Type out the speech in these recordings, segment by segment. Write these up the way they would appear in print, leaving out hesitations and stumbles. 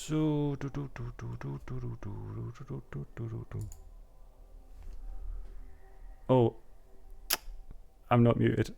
Oh, I'm not muted.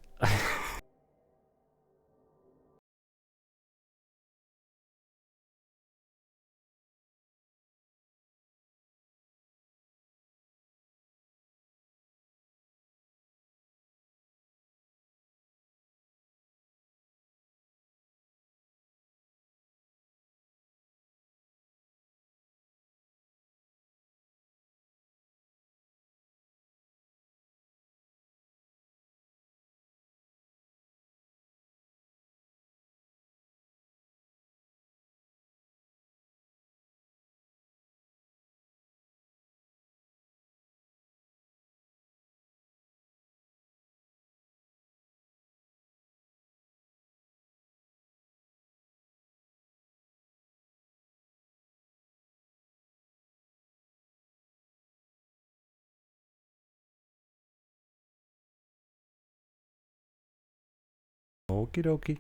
Okie dokie.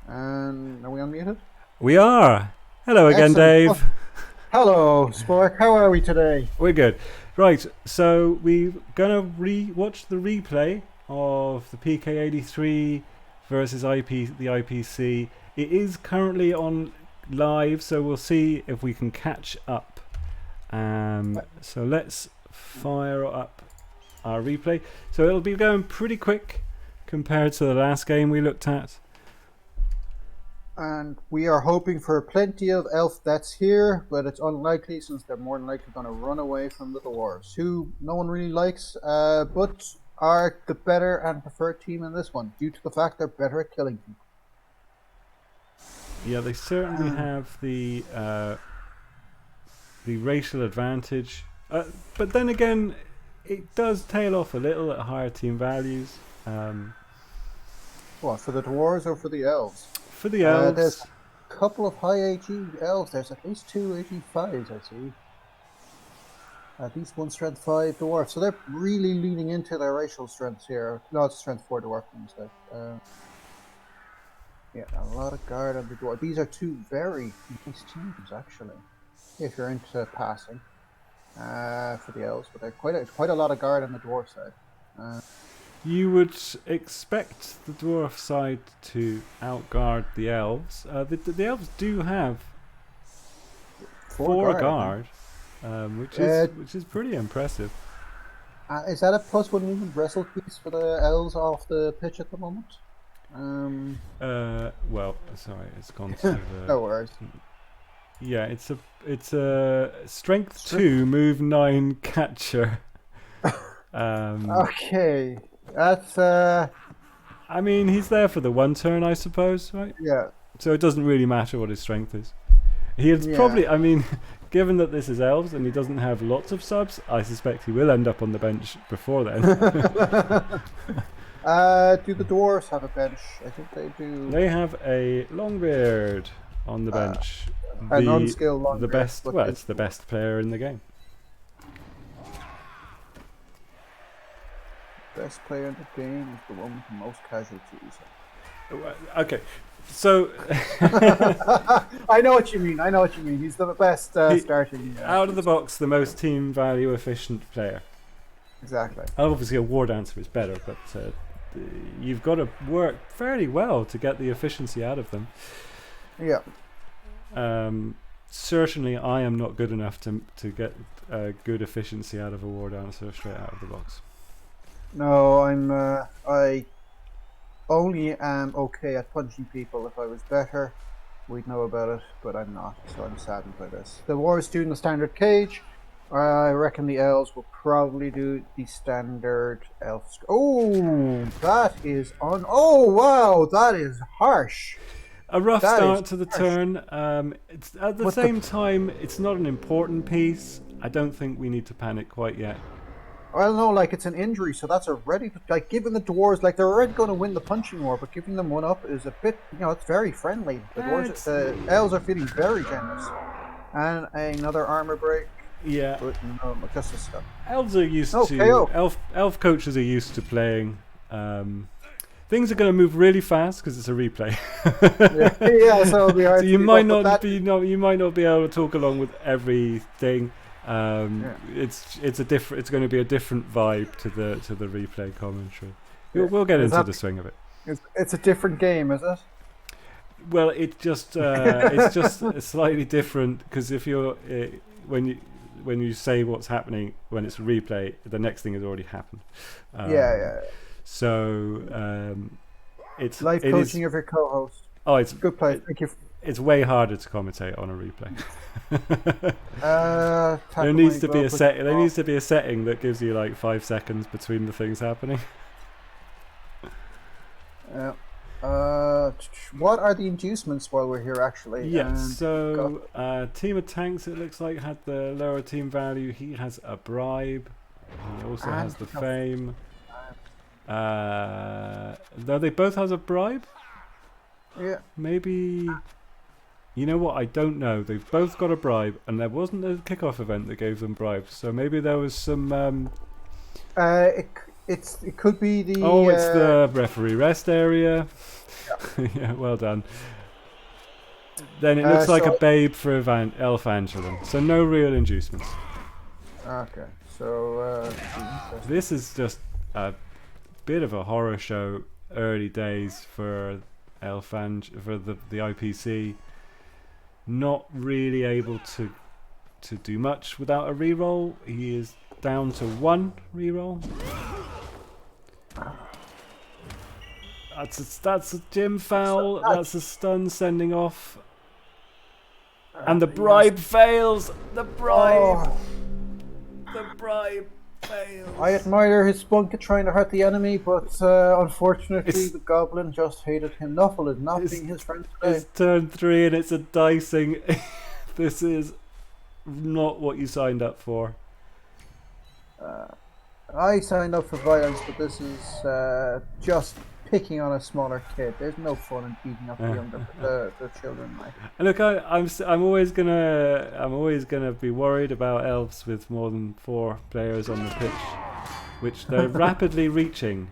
And are we unmuted? We are. Hello again, Excellent. Dave. Oh, hello, Spork. How are we today? We're good. Right, so we're gonna watch the replay of the PK83 versus the IPC. It is currently on live, so we'll see if we can catch up. So let's fire up our replay. So it'll be going pretty quick compared to the last game we looked at. And we are hoping for plenty of elf deaths here, but it's unlikely since they're more than likely going to run away from the dwarves, who no one really likes, but are the better and preferred team in this one, due to the fact they're better at killing people. Yeah, they certainly have the racial advantage, but then again, it does tail off a little at higher team values. What, for the dwarves or for the elves? For the elves. There's a couple of high AG elves. There's at least 2 AG 5s, I see. At least 1 strength 5 dwarf. So they're really leaning into their racial strengths here. No, it's strength 4 dwarf instead. Yeah, a lot of guard on the dwarf. These are 2 very nice teams, actually, if you're into passing for the elves. But they're quite a lot of guard on the dwarf side. You would expect the dwarf side to outguard the elves. The elves do have 4 guard, which is pretty impressive. Is that a +1 movement wrestle piece for the elves off the pitch at the moment? Well, sorry, it's gone to the. No worries. Yeah, it's a strength 2, move 9 catcher. Okay. That's I mean, he's there for the 1 turn, I suppose, right? Yeah. So it doesn't really matter what his strength is. He'll probably, I mean, given that this is elves and he doesn't have lots of subs, I suspect he will end up on the bench before then. Do the dwarves have a bench? I think they do. They have a Longbeard on the bench. An unskilled Longbeard. The best, well, it's the best player in the game. Best player in the game is the one with the most casualties. Okay, so I know what you mean. He's the best starting. Out of the box, the most team value efficient player. Exactly. Obviously, a war dancer is better, but you've got to work fairly well to get the efficiency out of them. Yeah. Certainly, I am not good enough to get good efficiency out of a war dancer straight out of the box. No, I only am okay at punching people. If I was better, we'd know about it, but I'm not, so I'm saddened by this. The war is doing the standard cage. I reckon the elves will probably do the standard elf. Oh, that is on. Oh, wow, that is harsh. A rough start to the turn. It's at the same time, it's not an important piece. I don't think we need to panic quite yet. Well, no, like it's an injury, so that's already like giving the dwarves, like they're already going to win the punching war, but giving them 1 up is a bit, it's very friendly. The dwarves, the elves are feeling very generous, and another armor break. Yeah, but no, just a step. Elves are used to KO. elf coaches are used to playing things are going to move really fast because it's a replay. Yeah, so it'll be hard So you to might keep up with not that. you might not be able to talk along with everything. It's going to be a different vibe to the replay commentary. Yeah. We'll get Is into that- the swing of it. It's a different game, is it? Well, it's just slightly different because if you're when you say what's happening when it's a replay, the next thing has already happened. Yeah. So it's Life coaching of your co-host. Oh, it's Good play. Thank you. It's way harder to commentate on a replay. There There needs to be a set. There needs to be a setting that gives you like 5 seconds between the things happening. What are the inducements while we're here, actually? Yes. So, team of tanks, it looks like, had the lower team value. He has a bribe. He also has the fame. Though they both has a bribe. Yeah. Maybe. You know what? I don't know. They've both got a bribe, and there wasn't a kickoff event that gave them bribes. So maybe there was some. It could be the. Oh, it's the referee rest area. Yeah, yeah, well done. Then it looks like a babe for Elf Angelin. So no real inducements. Okay, so this is just a bit of a horror show. Early days for for the IPC. Not really able to do much without a reroll. He is down to 1 reroll. That's a gym foul. That's a stun sending off. And the bribe fails. The bribe. The bribe fails. I admire his spunk at trying to hurt the enemy, but unfortunately the goblin just hated him. Nuffle is not being his friend today. It's turn 3 and it's a dicing. This is not what you signed up for. I signed up for violence, but this is just picking on a smaller kid. There's no fun in beating up the children. Like. And look, I'm always gonna be worried about elves with more than 4 players on the pitch, which they're rapidly reaching.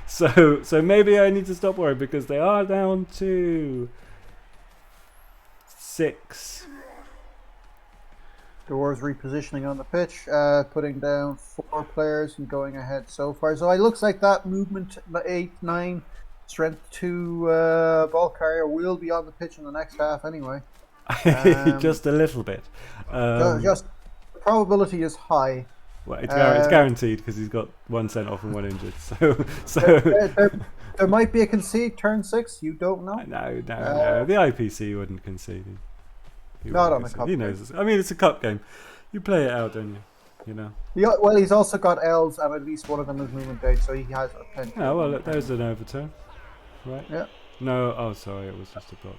So maybe I need to stop worrying because they are down to 6. Dwarves repositioning on the pitch, putting down 4 players and going ahead so far. So it looks like that movement, 8, 9, strength 2 ball carrier will be on the pitch in the next half anyway. Just a little bit. Just the probability is high. Well, it's guaranteed because he's got 1 sent off and 1 injured. So there might be a concede turn 6. You don't know. No. The IPC wouldn't concede. Not on a cup. He knows. I mean, it's a cup game. You play it out, don't you? You know. Well, he's also got elves, and at least one of them is movement based, so he has a pen. Oh well, look, there's an overturn, right? Yeah. No, oh sorry, it was just a block.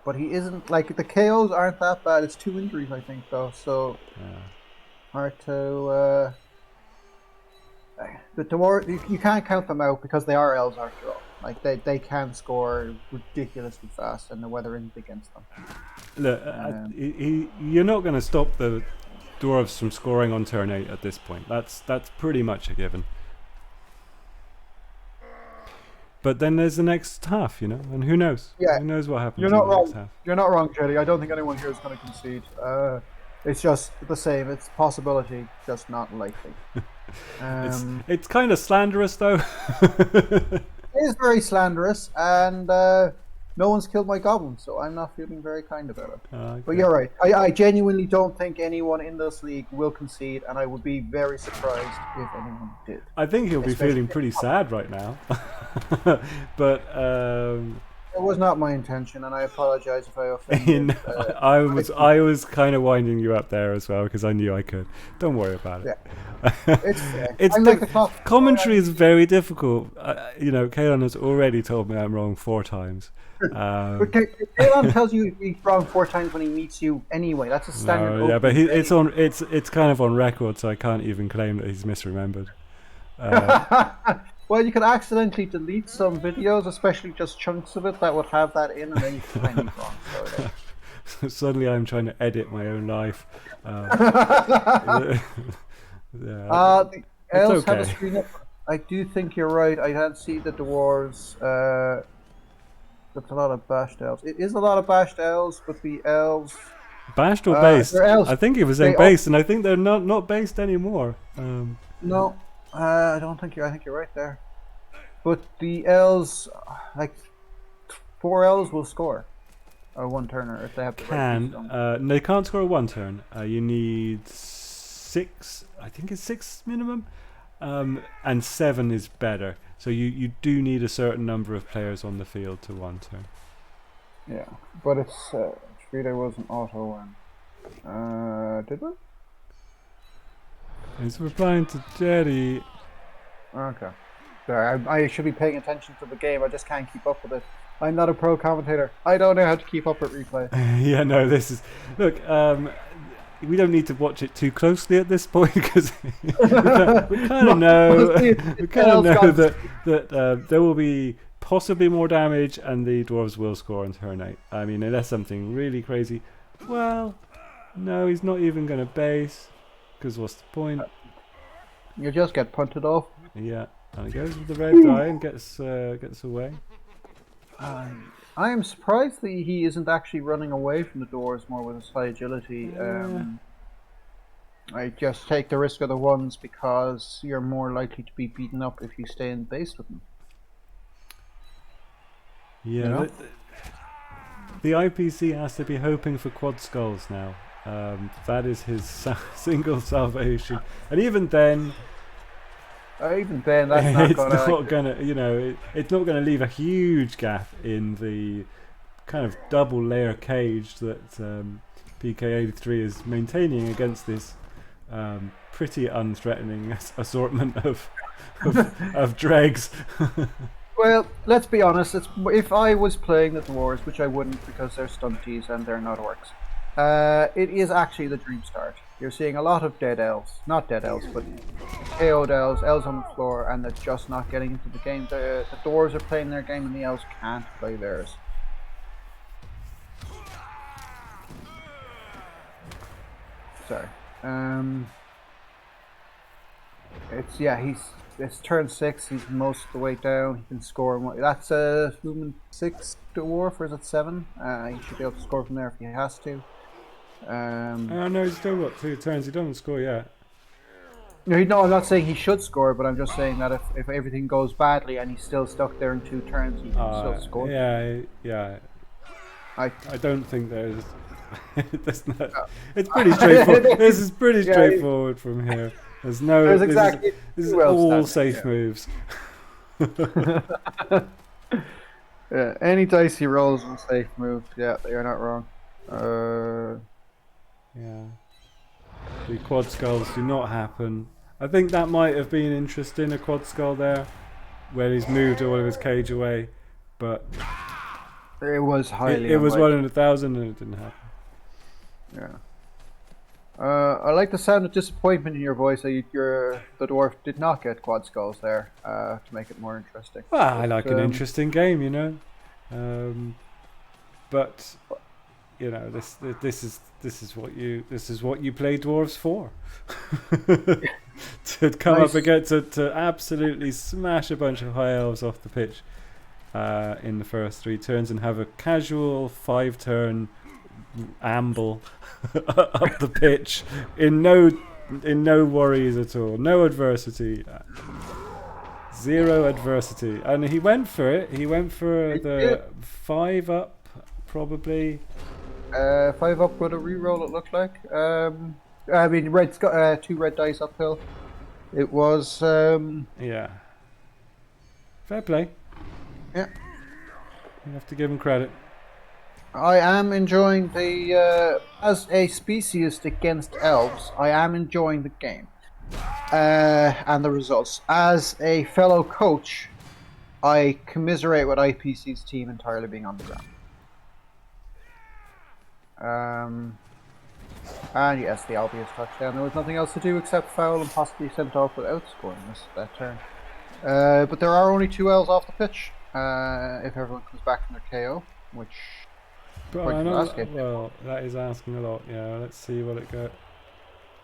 But he isn't like the KOs aren't that bad. It's 2 injuries, I think, though. So hard to. The Dwarves, you can't count them out because they are elves after all. Like they can score ridiculously fast, and the weather isn't against them. Look, you're not going to stop the Dwarves from scoring on turn 8 at this point. That's pretty much a given. But then there's the next half, you know, and who knows? Yeah, who knows what happens? You're not wrong. Next half. You're not wrong, Jetty. I don't think anyone here is going to concede. It's just the same. It's a possibility, just not likely. It's kind of slanderous, though. It is very slanderous, and no one's killed my goblin, so I'm not feeling very kind about it. Okay. But you're right. I genuinely don't think anyone in this league will concede, and I would be very surprised if anyone did. I think he'll be feeling pretty sad right now. But it was not my intention, and I apologize if I offended. I was kind of winding you up there as well because I knew I could. Don't worry about it. Yeah. Commentary is very difficult. You know, Kaelan has already told me I'm wrong 4 times. But Kaelan tells you he's wrong 4 times when he meets you anyway. That's a standard. No, yeah, but it's kind of on record, so I can't even claim that he's misremembered. Well, you could accidentally delete some videos, especially just chunks of it that would have that in, and then you can find it wrong. So, Suddenly I'm trying to edit my own life. Yeah, The it's elves have a okay. screen up. I do think you're right. I can't see the dwarves. That's a lot of bashed elves. It is a lot of bashed elves, but the elves, Bashed or based? they're elves. I think he was saying They all based, and I think they're not based anymore. no. I don't think you're. I think you're right there. But the elves, like 4 elves, will score a one turner if they have the right Can keystone. no, they can't score a one turn. You need 6. I think it's 6 minimum, and 7 is better. So you do need a certain number of players on the field to one turn. Yeah, but it's there was an auto one. Did we? He's replying to Jerry. Okay. Sorry, I should be paying attention to the game. I just can't keep up with it. I'm not a pro commentator. I don't know how to keep up with replay. Yeah, no, this is look. We don't need to watch it too closely at this point because we kind of know that there will be possibly more damage and the dwarves will score on turn 8. I mean, unless something really crazy. Well, no, he's not even going to base because what's the point? You just get punted off. Yeah, and he goes with the red die and gets away. I am surprised that he isn't actually running away from the doors more with his high agility. I just take the risk of the ones because you're more likely to be beaten up if you stay in base with them. Yeah, you know? the IPC has to be hoping for quad skulls now. That is his single salvation, and even then, That's not it's gonna. not gonna, it's not gonna leave a huge gap in the kind of double layer cage that PK83 is maintaining against this pretty unthreatening assortment of dregs. Well, let's be honest. If I was playing the dwarves, which I wouldn't because they're stunties and they're not orcs, it is actually the dream start. You're seeing a lot of dead elves, not dead elves, but KO'd elves, elves on the floor, and they're just not getting into the game. The dwarves are playing their game, and the elves can't play theirs. Sorry. It's turn 6. He's most of the way down. He can score. That's a movement 6 dwarf, or is it 7? He should be able to score from there if he has to. No, he's still got 2 turns. He doesn't score yet. No, I'm not saying he should score, but I'm just saying that if everything goes badly and he's still stuck there in 2 turns, he can still score. Yeah. I don't think there's. It's Oh. pretty straightforward. This is pretty straightforward from here. There's no. This is all safe moves. Yeah, any dice he rolls are safe moves. Yeah, you're not wrong. Yeah. The quad skulls do not happen. I think that might have been interesting, a quad skull there, where he's moved all of his cage away, but it was highly. It was 1 in 1,000, and it didn't happen. Yeah. I like the sound of disappointment in your voice that the dwarf did not get quad skulls there to make it more interesting. Well, I like an interesting game, but this is what you play dwarves for. To come up against to absolutely smash a bunch of high elves off the pitch in the first 3 turns and have a casual 5-turn amble up the pitch in no worries at all, no adversity, 0 adversity, and he went for it. He went for the 5 up, probably. 5 up with a reroll. It looked like. I mean, red's got 2 red dice uphill. It was. Yeah. Fair play. Yeah. You have to give him credit. I am enjoying as a speciesist against elves, I am enjoying the game. And the results. As a fellow coach, I commiserate with IPC's team entirely being on the ground. And yes, the obvious touchdown. There was nothing else to do except foul and possibly sent off without scoring that turn. But there are only 2 L's off the pitch if everyone comes back from their KO, which... Well, that is asking a lot. Yeah, let's see what it got.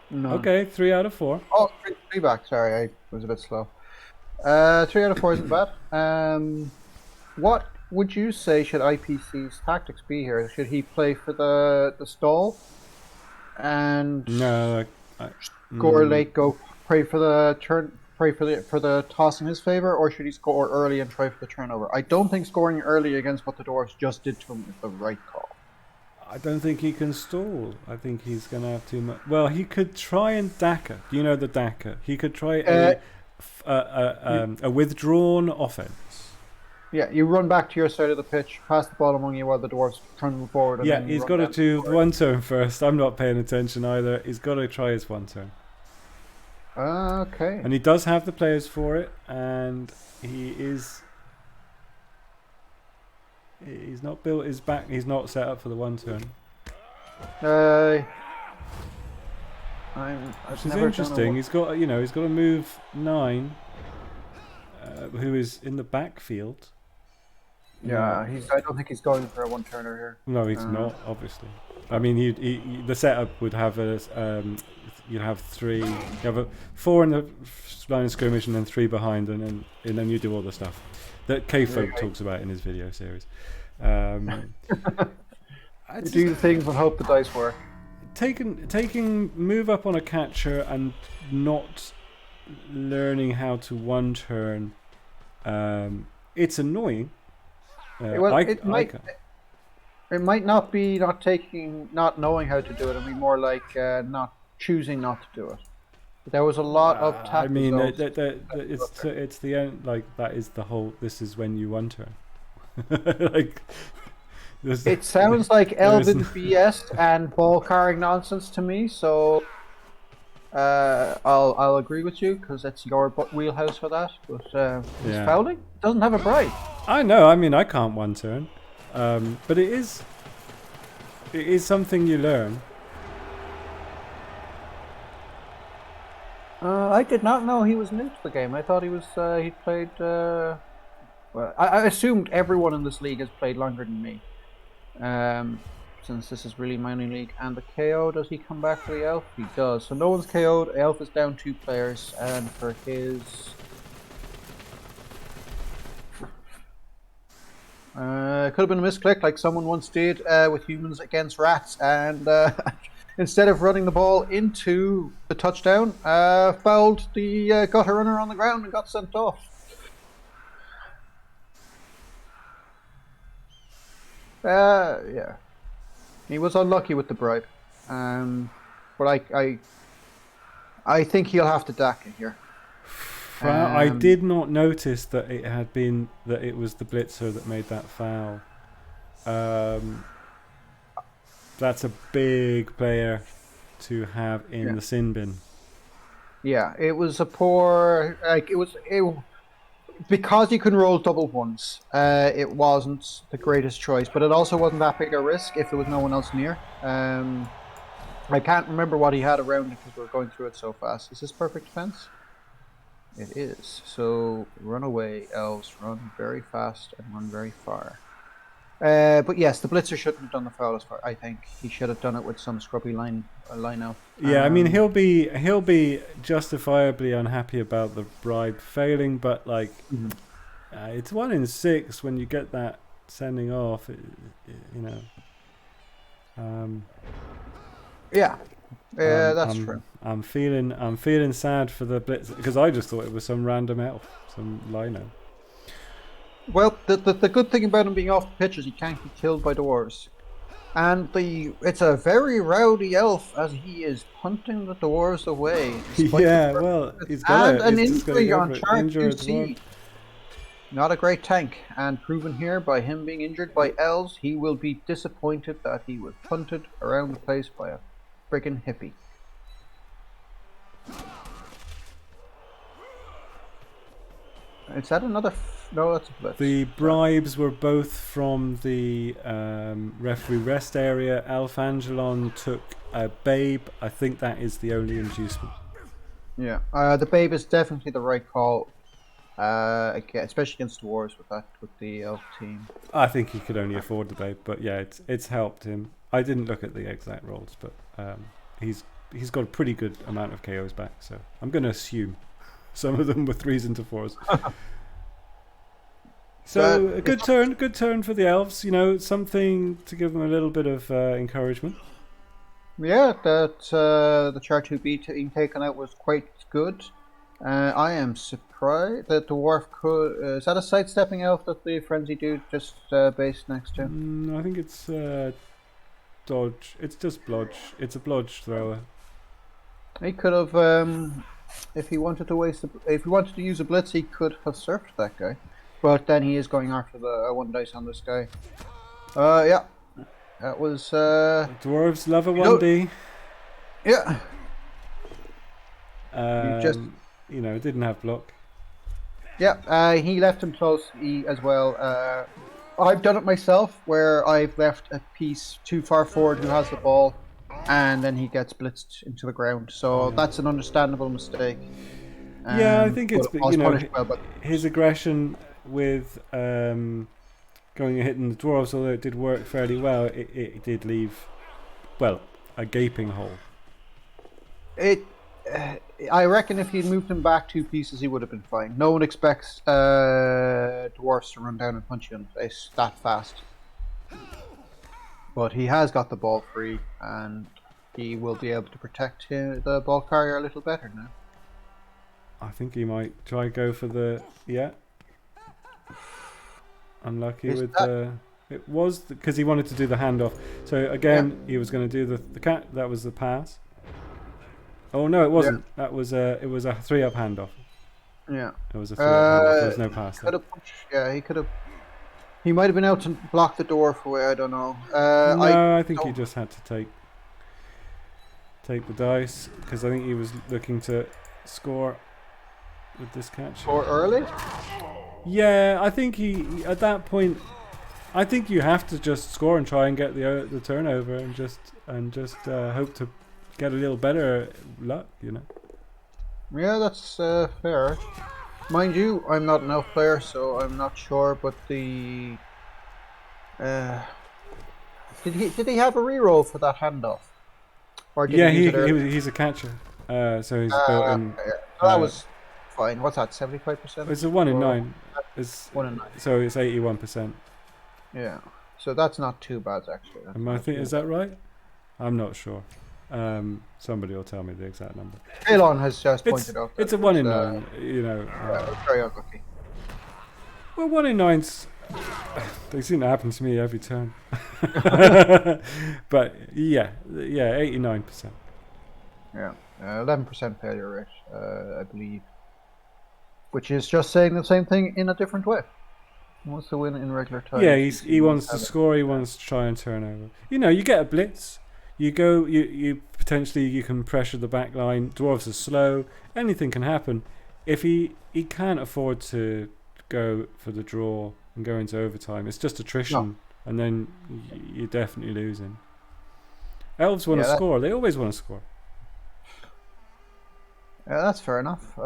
No. Okay, 3 out of 4. Oh, three back. Sorry, I was a bit slow. 3 out of 4 isn't bad. What would you say should IPC's tactics be here? Should he play for the stall and No, score late, go pray for the turn, pray for the toss in his favor, or should he score early and try for the turnover? I don't think scoring early against what the Dwarfs just did to him is the right call. I don't think he can stall. I think he's going to have too much. Well, he could try and Daka. Do you know the Daka? He could try a withdrawn offense. Yeah, you run back to your side of the pitch, pass the ball among you while the Dwarfs turn them forward. And Yeah, then he's run got to down do the one turn first. I'm not paying attention either. He's got to try his one turn. Okay. And he does have the players for it, and he's not built his back. He's not set up for the one turn. Which is interesting. He's got to move 9, who is in the backfield. Yeah, I don't think he's going for a one turner here. No, he's not. Obviously, I mean, the setup would have you'd have 3. You have 4 in the line of skirmish, and then 3 behind, and then you do all the stuff that K-Folk talks about in his video series. Do things and hope the dice work. Taking move up on a catcher and not learning how to one turn. It's annoying. It might not be not knowing how to do it. It'd be more like not choosing not to do it. But there was a lot of tactics. I mean, it's the end. Like that is the whole. This is when you one turn. Like. It sounds like Elven BS and ball carrying nonsense to me. So I'll agree with you because it's your wheelhouse for that. But it's fouling. It doesn't have a bribe. I know. I mean, I can't one turn, but it is something you learn. I did not know he was new to the game. I thought he was. He played. Well, I assumed everyone in this league has played longer than me. Since this is really minor league. And the KO, does he come back for the Elf? He does. So no one's KO'd. Elf is down 2 players, and for his it could have been a misclick like someone once did with humans against rats, and instead of running the ball into the touchdown, fouled the gutter runner on the ground and got sent off. Yeah, he was unlucky with the bribe, but I think he'll have to DACA here. I did not notice that it was the blitzer that made that foul. That's a big player to have in the sin bin. Yeah, it was a poor because you can roll double ones, it wasn't the greatest choice, but it also wasn't that big a risk if there was no one else near. I can't remember what he had around it because we're going through it so fast. Is this perfect defense? It is. So run away, elves, run very fast and run very far. But yes, the blitzer shouldn't have done the foul as far. I think he should have done it with some scrubby line out. Yeah, I mean he'll be justifiably unhappy about the bribe failing, but like it's 1 in 6 when you get that sending off. That's true. I'm feeling sad for the blitz because I just thought it was some random elf, some lino. Well, the good thing about him being off the pitch is he can't be killed by dwarves. And it's a very rowdy elf as he is punting the dwarves away. Yeah, well, he's got an injury on chart 2C. Not a great tank, and proven here by him being injured by elves, he will be disappointed that he was punted around the place by a friggin' hippie. Is that another? No, that's a blitz. The bribes were both from the referee rest area. Alfangelon took a babe. I think that is the only inducement. Yeah, the babe is definitely the right call. Especially against dwarves with the elf team. I think he could only afford the babe, but yeah, it's helped him. I didn't look at the exact rolls, but he's he's got a pretty good amount of KOs back. So I'm going to assume some of them were 3s into 4s. So a good turn for the elves. You know, something to give them a little bit of encouragement. Yeah, that the Char 2B being taken out was quite good. I am surprised that the dwarf could. Is that a sidestepping elf that the frenzy dude just based next to? I think it's dodge. It's just blodge. It's a blodge thrower. He could have, if he wanted to if he wanted to use a blitz, he could have surfed that guy. But then he is going after the 1 dice on this guy. Yeah, that was. Dwarves love a 1D. Yeah. You know, didn't have block. Yeah, he left him close as well. I've done it myself, where I've left a piece too far forward who has the ball, and then he gets blitzed into the ground. So that's an understandable mistake. Yeah, I think it's, you know, well, his aggression with going and hitting the dwarves, although it did work fairly well, it did leave, well, a gaping hole. I reckon if he'd moved him back 2 pieces, he would have been fine. No one expects dwarves to run down and punch you in the face that fast. But he has got the ball free, and he will be able to protect the ball carrier a little better now. I think he might try go for the unlucky with the. It was because he wanted to do the handoff. So again, he was going to do the cat. That was the pass. Oh no, it wasn't. Yeah. It was a 3-up handoff. Yeah. It was a 3-up handoff. There was no pass. Yeah, he could have. He might have been able to block the door away. I don't know. No, I think he just had to take the dice because I think he was looking to score with this catch. Score early? Yeah, I think he at that point. I think you have to just score and try and get the turnover and just hope to get a little better luck, you know. Yeah, that's fair. Mind you, I'm not an elf player, so I'm not sure. But the did he have a reroll for that handoff? Or did he's a catcher, so he's built in. That was fine. What's that? 75%. It's a 1 in 9. It's 1 in 9. So it's 81%. Yeah. So that's not too bad actually. Is that right? I'm not sure. Somebody will tell me the exact number. Elon has just pointed out. It's a 1 in 9. You know. Very unlucky. Well, 1 in 9s. They seem to happen to me every turn. But yeah, 89%. Yeah, 11% failure rate, I believe. Which is just saying the same thing in a different way. He wants to win in regular time. Yeah, he wants to score. He wants to try and turn over. You know, you get a blitz. You go. You potentially you can pressure the back line. Dwarves are slow. Anything can happen. If he can't afford to go for the draw and go into overtime. It's just attrition, and then you're definitely losing. Elves want to score. They always want to score. Yeah, that's fair enough.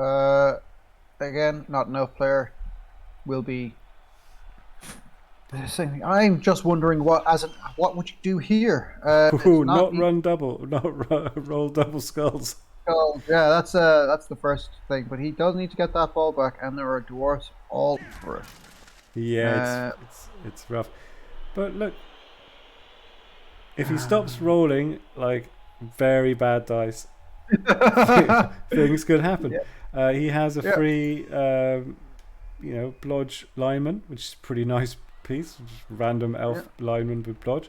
Again, not an elf player. Will be. I'm just wondering what would you do here? Not run double, not roll double skulls. Oh, yeah, that's the first thing. But he does need to get that ball back, and there are dwarves all over it. Yeah, it's rough. But look, if he stops rolling like very bad dice, things could happen. Yeah. He has a free, blodge lineman, which is a pretty nice piece. Just random elf lineman with blodge.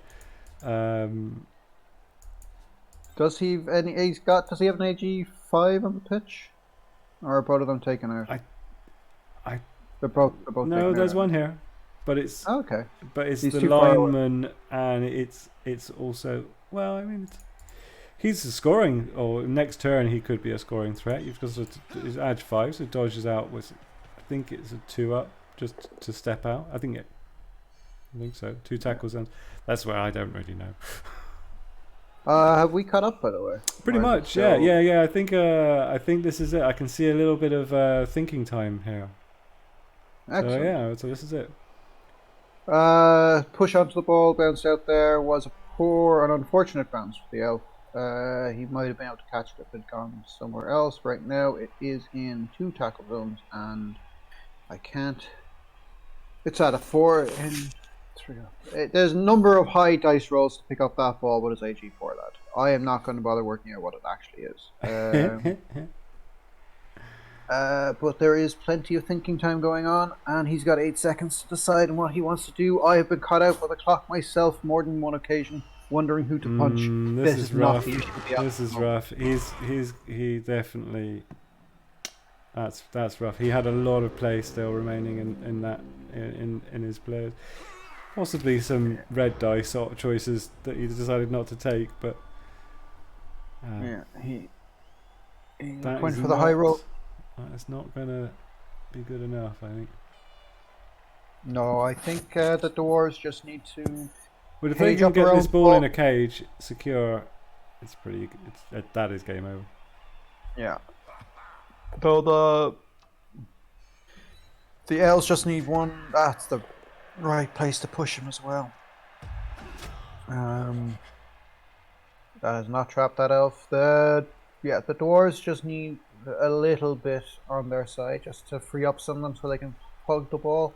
Does he have an AG5 on the pitch, or are both of them taken out? They're both no, there's one here, but it's okay. But it's the lineman, and it's also he's a scoring. Or next turn he could be a scoring threat. You've got his edge 5, so dodges out with. I think it's a 2-up just to step out. I think so. 2 tackles, and that's where I don't really know. Have we caught up, by the way? Pretty much, yeah. I think this is it. I can see a little bit of thinking time here. Excellent. So this is it. Push onto the ball, bounce out there, was a poor and unfortunate bounce for the elf. He might have been able to catch it if it had gone somewhere else. Right now, it is in 2 tackle zones, and I can't. It's at a 4 in 3. There's a number of high dice rolls to pick up that ball with his AG4 lad. I am not going to bother working out what it actually is. But there is plenty of thinking time going on, and he's got 8 seconds to decide on what he wants to do. I have been caught out by the clock myself more than one occasion, wondering who to punch. This is rough. Not the This is rough. He definitely. That's rough. He had a lot of play still remaining in his players. Possibly some red dice sort of choices that he decided not to take, but he that went is for the high roll. That's not gonna be good enough, I think. No, I think the Dwarves just need to. Well, if they can get this ball in a cage secure, it's pretty. That is game over. Yeah. Though the Elves just need one. That's the right place to push him as well. That has not trapped that elf. The Dwarves just need a little bit on their side just to free up some of them so they can hug the ball.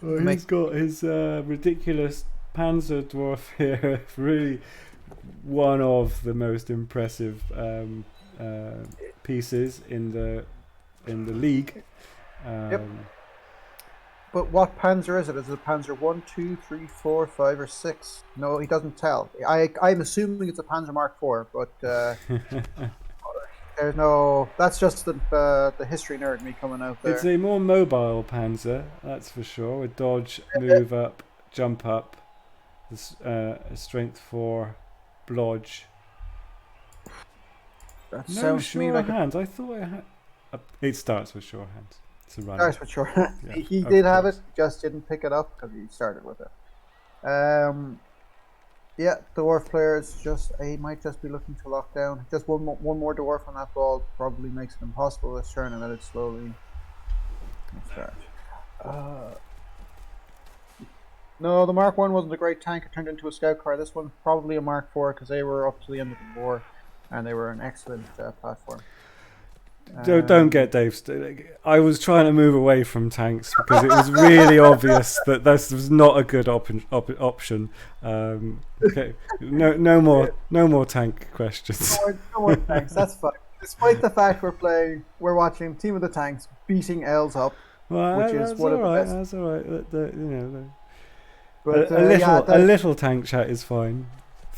He's got his ridiculous Panzer Dwarf here. Really, one of the most impressive pieces in the league. Yep. But what Panzer is it? Is it a Panzer 1, 2, 3, 4, 5, or 6? No, he doesn't tell. I'm assuming it's a Panzer Mark 4, but there's no. That's just the history nerd me coming out there. It's a more mobile Panzer, that's for sure. With dodge, move up, jump up, strength 4, blodge. That no sounds sure to me like hands. I thought it had. It starts with sure hands. It's a run. Starts with sure hands. Yeah, he did have it, just didn't pick it up because he started with it. Yeah, dwarf players might just be looking to lock down. Just one more dwarf on that ball probably makes it impossible this turn, and then it slowly start. No, the Mark 1 wasn't a great tank. It turned into a scout car. This one probably a Mark 4 because they were up to the end of the war, and they were an excellent platform. Don't get Dave. I was trying to move away from tanks because it was really obvious that this was not a good option. Okay, no more tank questions. No more tanks. That's fine. Despite the fact we're watching Team of the Tanks beating L's up, well, which is one of the best. That's all right. But a little tank chat is fine.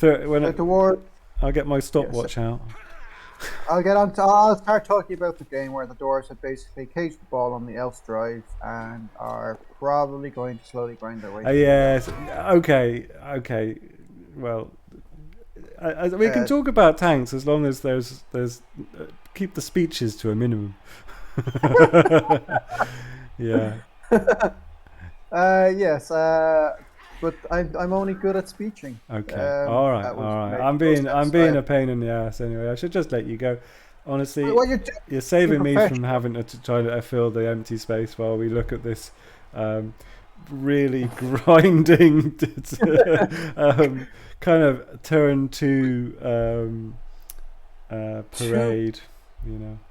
The war. I'll get my stopwatch out. I'll start talking about the game where the Dwarves have basically caged the ball on the Elf's drive and are probably going to slowly grind their way. Yes. Okay. Well, we can talk about tanks as long as there's keep the speeches to a minimum. Yeah. Yes. But I'm only good at speeching. Okay. All right. I'm being a pain in the ass anyway. I should just let you go. Honestly, you're saving me from having to try to fill the empty space while we look at this really grinding kind of turn to parade.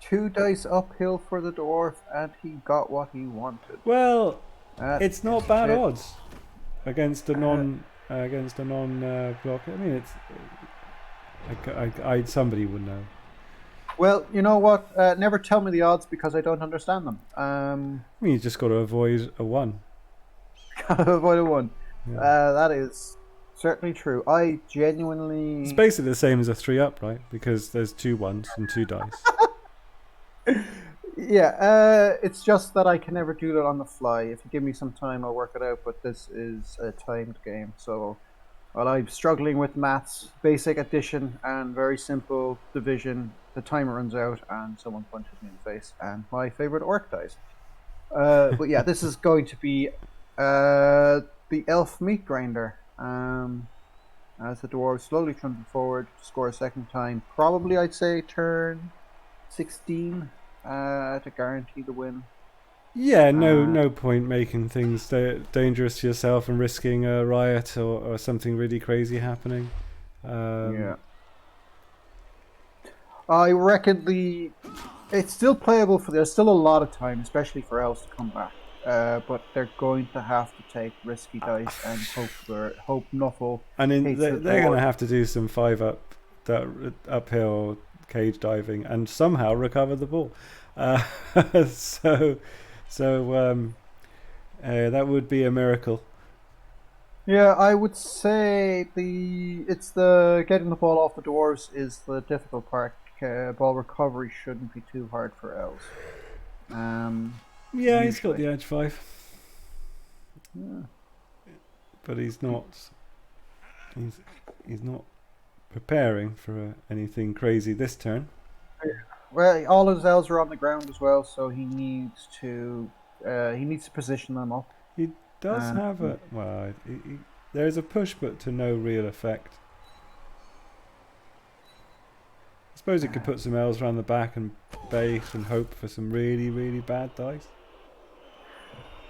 2 dice uphill for the dwarf, and he got what he wanted. Well, it's not bad odds. Against a non block. I mean, it's somebody would know. Well, you know what? Never tell me the odds because I don't understand them. I mean, you just got to avoid a 1. Avoid a 1. Yeah. That is certainly true. I genuinely. It's basically the same as a 3-up, right? Because there's 2 1s and 2 dice. Yeah, it's just that I can never do that on the fly. If you give me some time, I'll work it out, but this is a timed game. So while I'm struggling with maths, basic addition, and very simple division, the timer runs out and someone punches me in the face, and my favorite orc dies. But yeah, this is going to be the elf meat grinder. As the dwarves slowly trundle forward to score a second time, probably I'd say turn 16. To guarantee the win. Yeah, no point making things dangerous to yourself and risking a riot or something really crazy happening. Yeah. I reckon it's still playable for. There's still a lot of time, especially for elves to come back. But they're going to have to take risky dice and hope Nuffle I mean, hates the they're going dwarf. to have to do some uphill cage diving and somehow recover the ball. Uh, so that would be a miracle. Yeah, I would say it's the getting the ball off the dwarves is the difficult part. Ball recovery shouldn't be too hard for elves. Yeah, he's got Usually. the edge 5, Yeah. but he's not. He's not preparing for anything crazy this turn. Well, all his elves are on the ground as well, so he needs to position them up. He does Um, have a well. There's a push, but to no real effect. I suppose it could put some elves around the back and bait and hope for some really, really bad dice.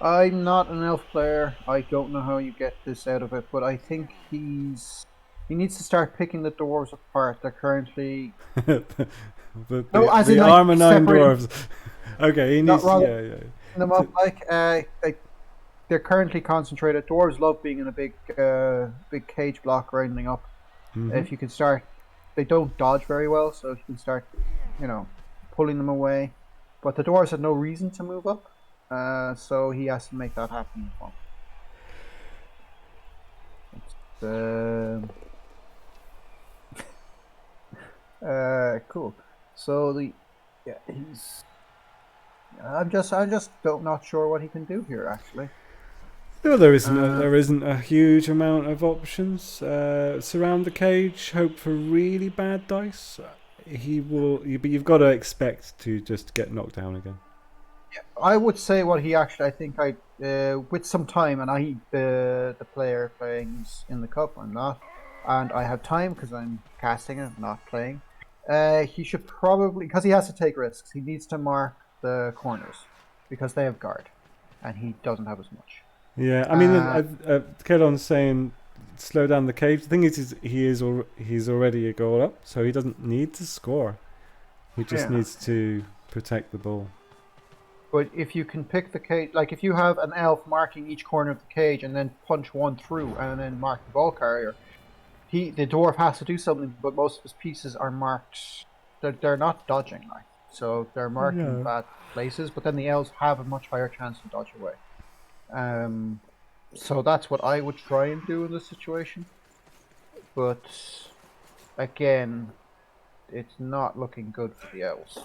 I'm not an elf player. I don't know how you get this out of it, but I think he needs to start picking the dwarves apart. They're currently as in the like armor 9 separating, dwarves. Okay, he not needs. rather Yeah. them up like they're currently concentrated. Dwarves love being in a big cage block rounding up. Mm-hmm. If you can start, they don't dodge very well, so if you can start, pulling them away. But the dwarves had no reason to move up, so he has to make that happen as well. Cool. So he's. I'm just not sure what he can do here actually. No, there isn't a huge amount of options. Surround the cage. Hope for really bad dice. He will, but you've got to expect to just get knocked down again. Yeah, I would say what he actually. I think with some time, and the player playing in the cup. I'm not, and I have time because I'm casting and not playing. He should probably, because he has to take risks. He needs to mark the corners because they have guard, and he doesn't have as much. Yeah, I mean, Kelon's saying slow down the cage. The thing is he's already a goal up, so he doesn't need to score. He just needs to protect the ball. But if you can pick the cage, like if you have an elf marking each corner of the cage and then punch one through and then mark the ball carrier, the dwarf has to do something. But most of his pieces are marked. They're not dodging, like, so they're marking bad places. But then the elves have a much higher chance to dodge away. So that's what I would try and do in this situation. But again, it's not looking good for the elves.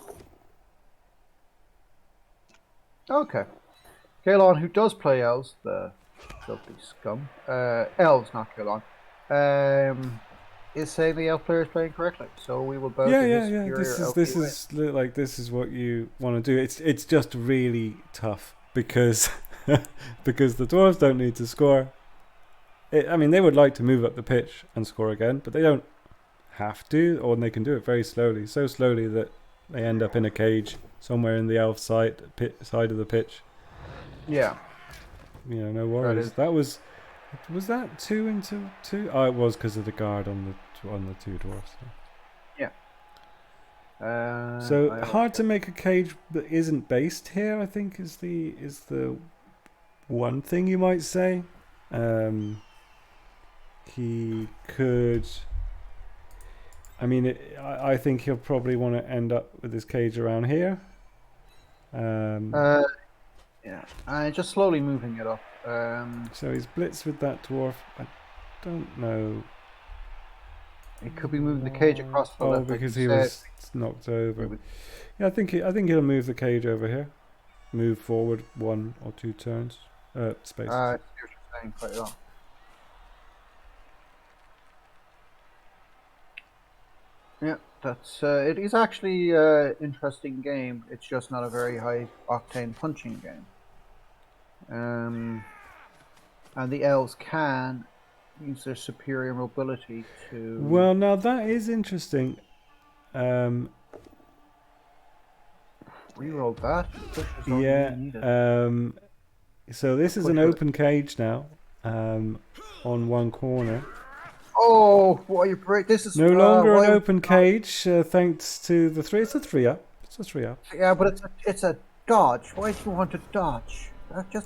Okay. Kalon, who does play elves, the filthy scum, elves, not Kalon, is saying the elf player is playing correctly. So we will both This is what you want to do. It's just really tough because because the dwarves don't need to score. I mean, they would like to move up the pitch and score again, but they don't have to, or they can do it very slowly, so slowly that they end up in a cage somewhere in the elf side of the pitch. Yeah. No worries. That was that 2 into 2? Oh, it was because of the guard on the 2 dwarfs. Yeah. So hard to make a cage that isn't based here, I think, is the one thing you might say. He could. I mean, I think he'll probably want to end up with his cage around here. Yeah, just slowly moving it up. So he's blitzed with that dwarf. I don't know. He could be moving the cage across the left. Because he was knocked over. Yeah, I think he'll move the cage over here. Move forward 1 or 2 turns. Spaces. I see what you're saying quite well. Yeah, that's it is actually an interesting game. It's just not a very high octane punching game. And the elves can use their superior mobility to. Well, now that is interesting. Reroll that. So this is an open cage now, on one corner. Oh, why you break? This is No longer an why. open cage, thanks to the three. It's a 3-up. It's a 3-up. Yeah, but it's a dodge. Why do you want to dodge?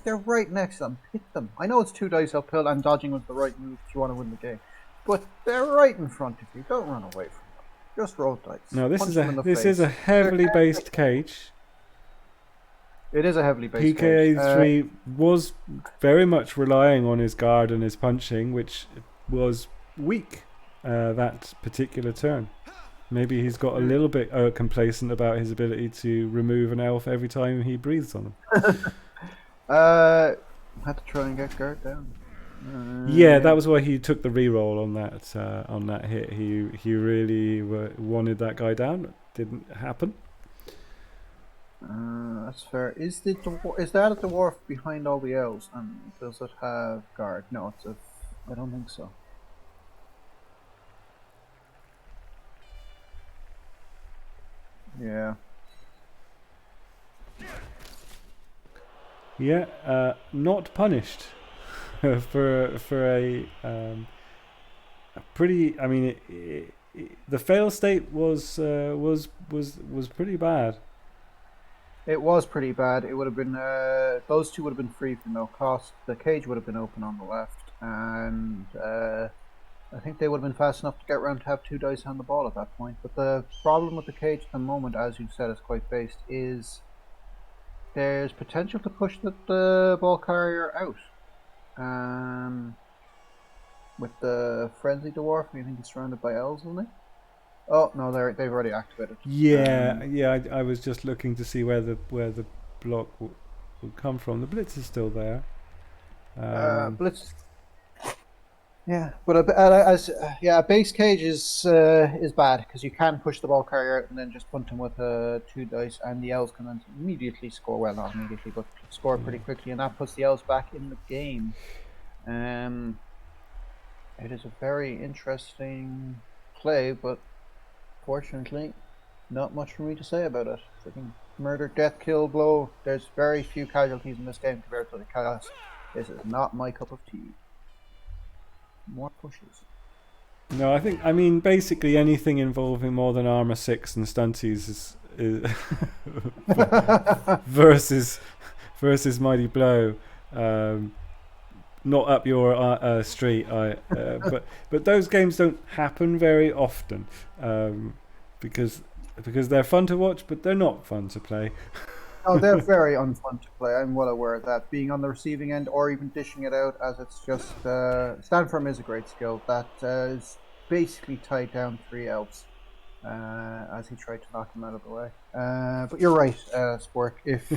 They're right next to them. Hit them. I know it's 2 dice uphill, and dodging was the right move if you want to win the game, but they're right in front of you. Don't run away from them. Just roll dice. No, this Punch is them in a the this face. is a heavily based cage. It is a heavily based cage. PK83 was very much relying on his guard and his punching, which was weak that particular turn. Maybe he's got a little bit complacent about his ability to remove an elf every time he breathes on him. Had to try and get guard down. Yeah, that was why he took the reroll on that hit. He really wanted that guy down. It didn't happen. That's fair. Is that a dwarf behind all the elves? And does it have guard? No, I don't think so. Yeah. Yeah, not punished for a pretty. I mean, the fail state was pretty bad. It was pretty bad. It would have been those two would have been free for no cost. The cage would have been open on the left, and I think they would have been fast enough to get around to have 2 dice on the ball at that point. But the problem with the cage at the moment, as you said, is quite based. Is there's potential to push the ball carrier out. With the friendly dwarf, I think he's surrounded by elves, isn't he? Oh no, they've already activated. Yeah, I was just looking to see where the block would come from. The blitz is still there. Blitz. Yeah, but a base cage is bad because you can push the ball carrier out and then just punt him with 2 dice, and the elves can then immediately score. Well, not immediately, but score pretty quickly, and that puts the elves back in the game. It is a very interesting play, but fortunately, not much for me to say about it. Freaking murder, death, kill, blow. There's very few casualties in this game compared to the chaos. This is not my cup of tea. More pushes. No, I mean basically anything involving more than armor 6 and stunties is versus mighty blow. Not up your street, but those games don't happen very often because they're fun to watch, but they're not fun to play. Oh, they're very unfun to play. I'm well aware of that. Being on the receiving end or even dishing it out, as it's just stand firm is a great skill that is basically tied down 3 elves as he tried to knock them out of the way. But you're right, Spork. If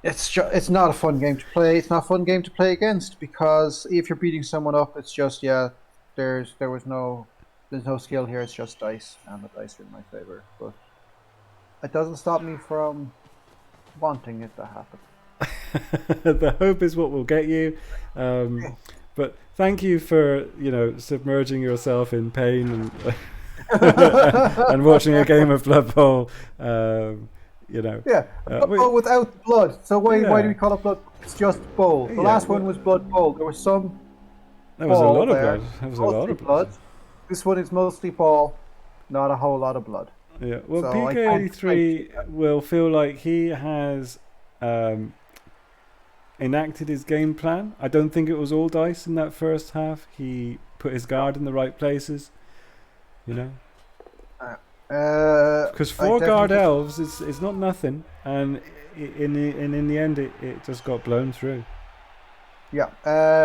it's not a fun game to play, it's not a fun game to play against because if you're beating someone up, it's just there's no skill here. It's just dice, and the dice are in my favor, but. It doesn't stop me from wanting it to happen. The hope is what will get you. But thank you for submerging yourself in pain and watching a game of Blood Bowl. Yeah, but without blood. So why do we call it blood? It's just bowl. The last one was Blood Bowl. There was some. There was a lot of blood. There was a lot of blood. This one is mostly ball, not a whole lot of blood. Yeah, well, so PK83 will feel like he has enacted his game plan. I don't think it was all dice in that first half. He put his guard in the right places, because 4 guard elves is not nothing, and in the end it just got blown through. Yeah,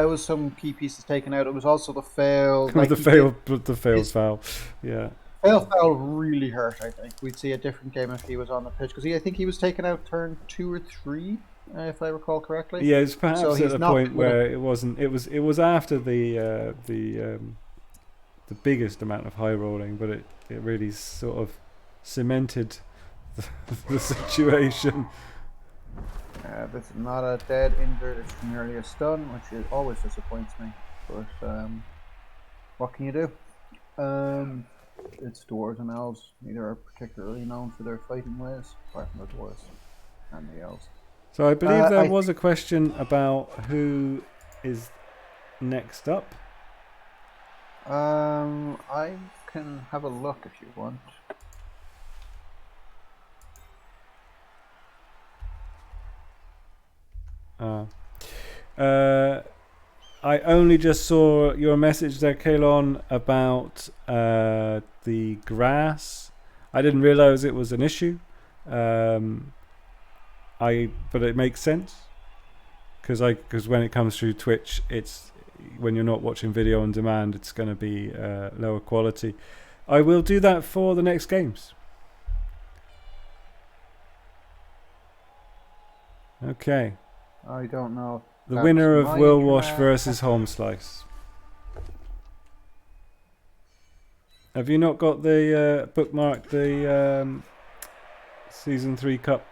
it was some key pieces taken out. It was also the fail. the fail foul. Yeah. Fail foul really hurt. I think we'd see a different game if he was on the pitch because I think he was taken out turn 2 or 3, if I recall correctly. Yeah, it's perhaps at a point where it wasn't. It was after the biggest amount of high rolling, but it really sort of cemented the situation. This is not a dead, injured. It's merely a stun, which always disappoints me. But what can you do? It's dwarves and elves. Neither are particularly known for their fighting ways, apart from the dwarves and the elves. So I believe there was a question about who is next up. I can have a look if you want. I only just saw your message there, Kalon, about the grass. I didn't realize it was an issue. But it makes sense because when it comes through Twitch, it's when you're not watching video on demand, it's going to be lower quality. I will do that for the next games. Okay. I don't know. The winner of Will Wash versus Home Slice. Have you not got the bookmarked the Season 3 Cup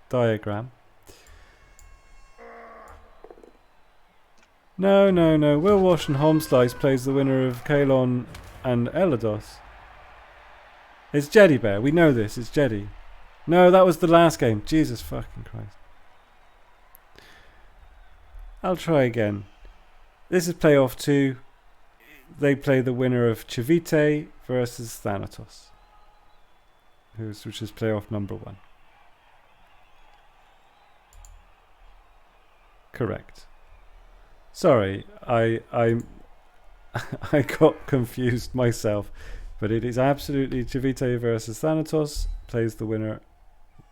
diagram? No. Will Wash and Home Slice plays the winner of Kalon and Elados. It's Jedi Bear. We know this. It's Jedi. No, that was the last game. Jesus fucking Christ. I'll try again. This is playoff 2. They play the winner of Chavite versus Thanatos, which is playoff number 1. Correct. Sorry, I I got confused myself, but it is absolutely Chavite versus Thanatos plays the winner,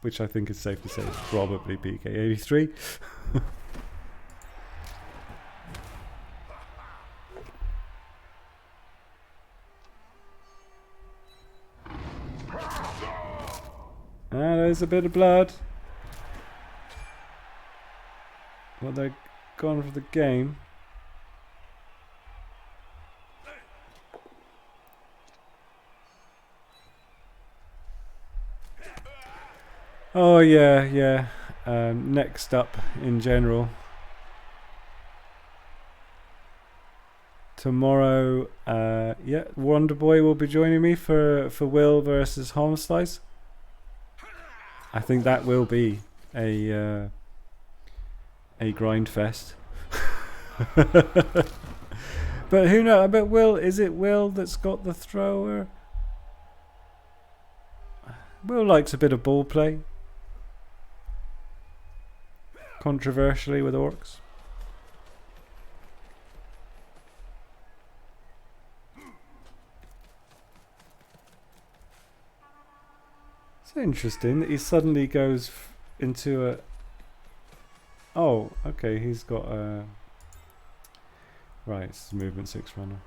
which I think is safe to say is probably PK83. There's a bit of blood. Well, they're gone for the game. Oh yeah. Next up in general. Tomorrow, Wonder Boy will be joining me for Will versus Home Slice. I think that will be a grind fest. But who knows? But Will, is it Will that's got the thrower? Will likes a bit of ball play. Controversially with orcs. It's interesting that he suddenly goes into a... Oh, okay, he's got a... Right, it's movement 6 runner.